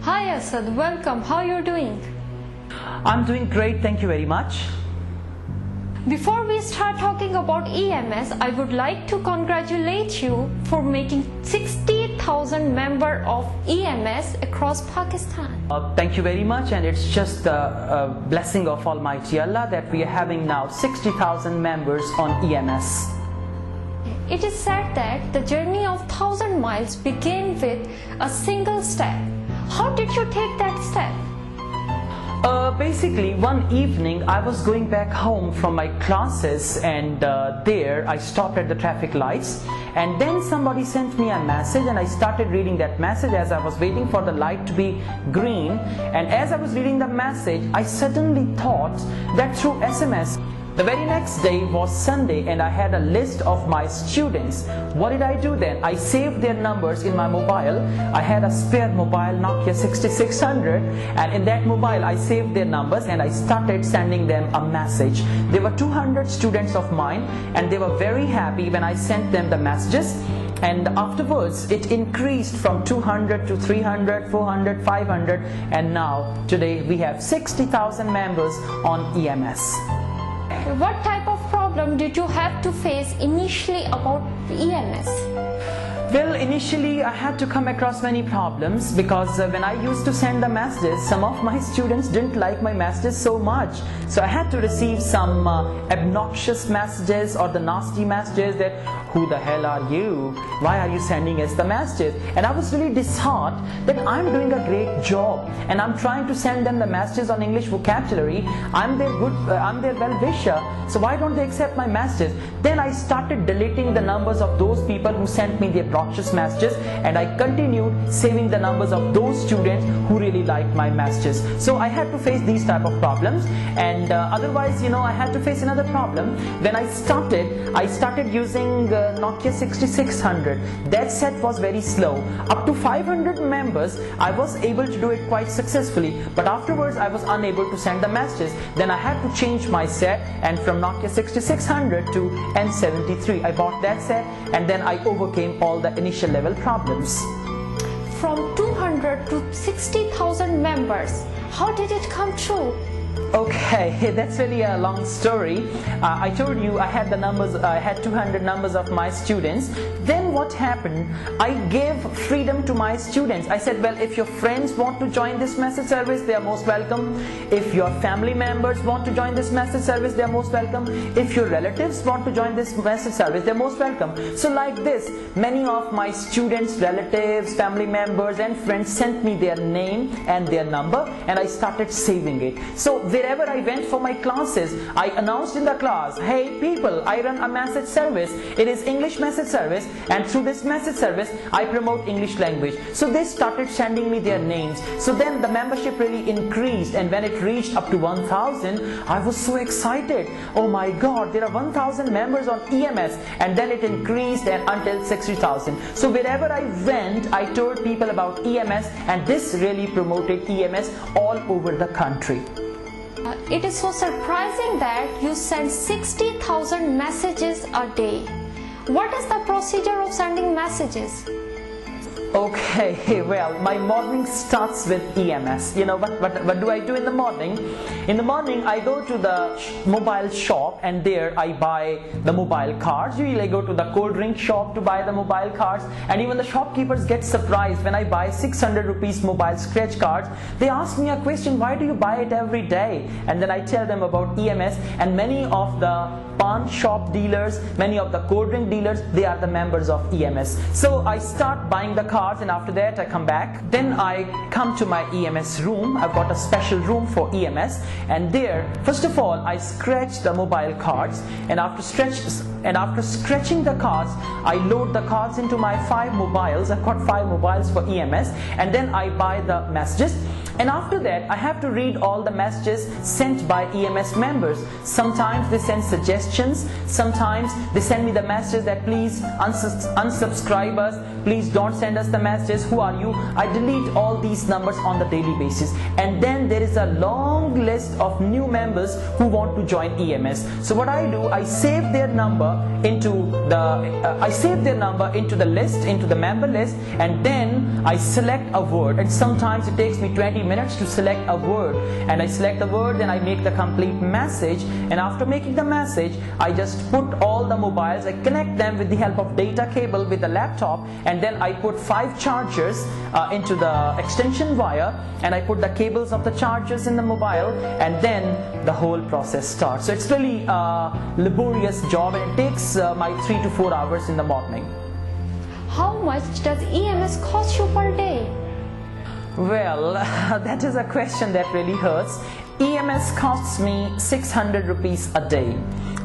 Hi Asad, welcome. How are you doing? I'm doing great, thank you very much. Before we start talking about EMS, I would like to congratulate you for making 60,000 members of EMS across Pakistan. Thank you very much, and it's just a blessing of Almighty Allah that we are having now 60,000 members on EMS. It is said that the journey of 1,000 miles began with a single step. How did you take that step? Basically, one evening I was going back home from my classes, and there I stopped at the traffic lights, and then somebody sent me a message, and I started reading that message as I was waiting for the light to be green. And as I was reading the message, I suddenly thought that through SMS. The very next day was Sunday, and I had a list of my students. What did I do then? I saved their numbers in my mobile. I had a spare mobile Nokia 6600, and in that mobile I saved their numbers and I started sending them a message. There were 200 students of mine, and they were very happy when I sent them the messages. And afterwards it increased from 200 to 300, 400, 500, and now today we have 60,000 members on EMS. What type of problem did you have to face initially about EMS? Well, initially I had to come across many problems because when I used to send the messages, some of my students didn't like my messages so much. So I had to receive some obnoxious messages or the nasty messages that, who the hell are you? Why are you sending us the messages? And I was really disheartened that I'm doing a great job and I'm trying to send them the messages on English vocabulary. I'm their well-wisher, so why don't they accept my messages? Then I started deleting the numbers of those people who sent me the obnoxious messages, and I continued saving the numbers of those students who really liked my messages. So I had to face these type of problems, and otherwise, I had to face another problem. When I started using Nokia 6600. That set was very slow. Up to 500 members, I was able to do it quite successfully, but afterwards I was unable to send the messages. Then I had to change my set, and from Nokia 6600 to N73, I bought that set, and then I overcame all the initial level problems. From 200 to 60,000 members, how did it come true? Okay, that's really a long story. I told you I had the numbers, I had 200 numbers of my students. Then what happened? I gave freedom to my students. I said, well, if your friends want to join this message service, they are most welcome. If your family members want to join this message service, they are most welcome. If your relatives want to join this message service, they are most welcome. So like this, many of my students, relatives, family members and friends sent me their name and their number, and I started saving it. So wherever I went for my classes, I announced in the class, hey people, I run a message service. It is English message service, and through this message service I promote English language. So they started sending me their names. So then the membership really increased, and when it reached up to 1,000, I was so excited. Oh my God, there are 1,000 members on EMS, and then it increased and until 60,000. So wherever I went, I told people about EMS, and this really promoted EMS all over the country. It is so surprising that you send 60,000 messages a day. What is the procedure of sending messages? Okay, well, my morning starts with EMS. What do I do in the morning? In the morning, I go to the mobile shop, and there I buy the mobile cards. Usually I go to the cold drink shop to buy the mobile cards, and even the shopkeepers get surprised when I buy 600 rupees mobile scratch cards. They ask me a question, why do you buy it every day? And then I tell them about EMS, and many of the pawn shop dealers, many of the cold drink dealers, they are the members of EMS. So I start buying the cards, and after that I come back. Then I come to my EMS room. I've got a special room for EMS, and there, first of all, I scratch the mobile cards, and after scratching the cards, I load the cards into my 5 mobiles. I've got 5 mobiles for EMS, and then I buy the messages. And after that, I have to read all the messages sent by EMS members. Sometimes they send suggestions, sometimes they send me the message that please unsubscribe us, please don't send us just the messages, who are you? I delete all these numbers on the daily basis. And then there is a long list of new members who want to join EMS. So what I do, I save their number into the list, into the member list, and then I select a word. And sometimes it takes me 20 minutes to select a word. And I select the word, then I make the complete message. And after making the message, I just put all the mobiles, I connect them with the help of data cable with the laptop, and then I put 5 chargers into the extension wire, and I put the cables of the chargers in the mobile, and then the whole process starts. So it's really a laborious job, and it takes my 3 to 4 hours in the morning. How much does EMS cost you per day? Well, that is a question that really hurts. EMS costs me 600 rupees a day,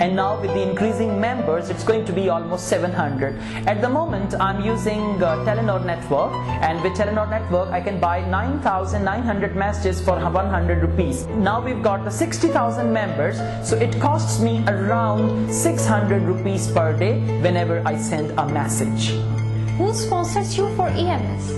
and now with the increasing members it's going to be almost 700. At the moment I'm using Telenor network, and with Telenor network I can buy 9,900 messages for 100 rupees. Now we've got the 60,000 members, so it costs me around 600 rupees per day whenever I send a message. Who sponsors you for EMS?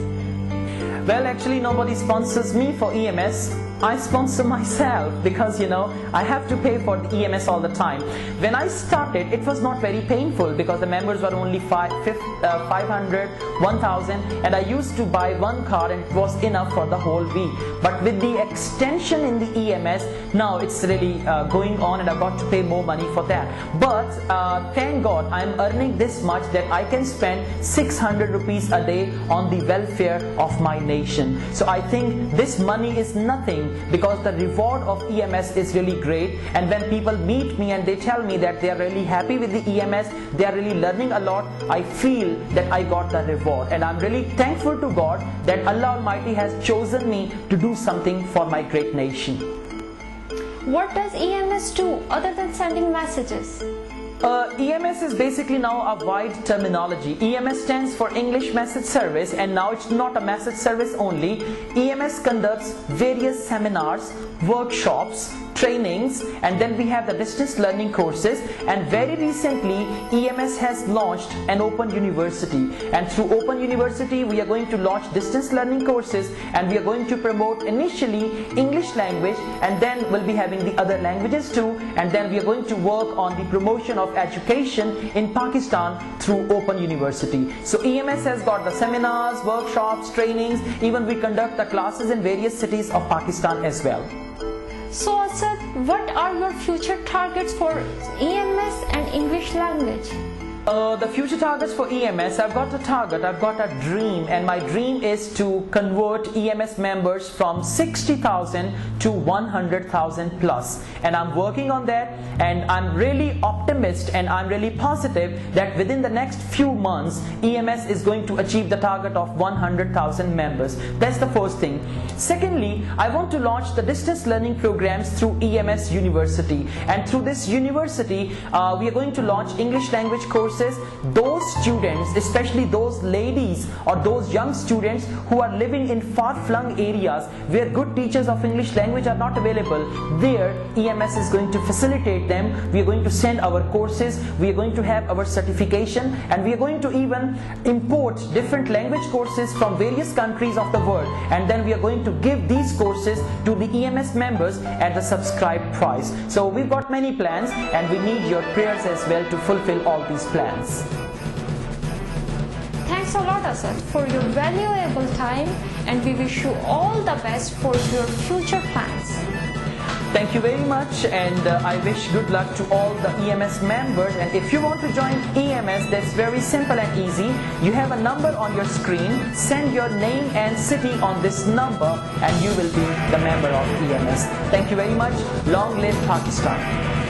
Well, actually nobody sponsors me for EMS. I sponsor myself because I have to pay for the EMS all the time. When I started, it was not very painful because the members were only 500, 1,000, and I used to buy one card and it was enough for the whole week. But with the extension in the EMS, now it's really going on, and I've got to pay more money for that. But thank God I'm earning this much that I can spend 600 rupees a day on the welfare of my nation. So I think this money is nothing, because the reward of EMS is really great. And when people meet me and they tell me that they are really happy with the EMS, they are really learning a lot, I feel that I got the reward, and I'm really thankful to God that Allah Almighty has chosen me to do something for my great nation. What does EMS do other than sending messages? EMS is basically now a wide terminology. EMS stands for English Message Service, and now it's not a message service only. EMS conducts various seminars, workshops, trainings, and then we have the distance learning courses. And very recently EMS has launched an open university, and through open university we are going to launch distance learning courses, and we are going to promote initially English language, and then we'll be having the other languages too, and then we are going to work on the promotion of education in Pakistan through open university. So EMS has got the seminars, workshops, trainings, even we conduct the classes in various cities of Pakistan as well. So Asad, what are your future targets for EMS and English language? The future targets for EMS, I've got a target, I've got a dream, and my dream is to convert EMS members from 60,000 to 100,000 plus, and I'm working on that, and I'm really optimistic and I'm really positive that within the next few months EMS is going to achieve the target of 100,000 members. That's the first thing. Secondly, I want to launch the distance learning programs through EMS University, and through this university we are going to launch English language courses. Those students, especially those ladies or those young students who are living in far-flung areas where good teachers of English language are not available, there EMS is going to facilitate them. We are going to send our courses, we are going to have our certification, and we are going to even import different language courses from various countries of the world, and then we are going to give these courses to the EMS members at the subscribed price. So we've got many plans, and we need your prayers as well to fulfill all these plans. Thanks a lot, Asad, for your valuable time, and we wish you all the best for your future plans. Thank you very much, and I wish good luck to all the EMS members. And if you want to join EMS, that's very simple and easy. You have a number on your screen. Send your name and city on this number, and you will be the member of EMS. Thank you very much. Long live Pakistan.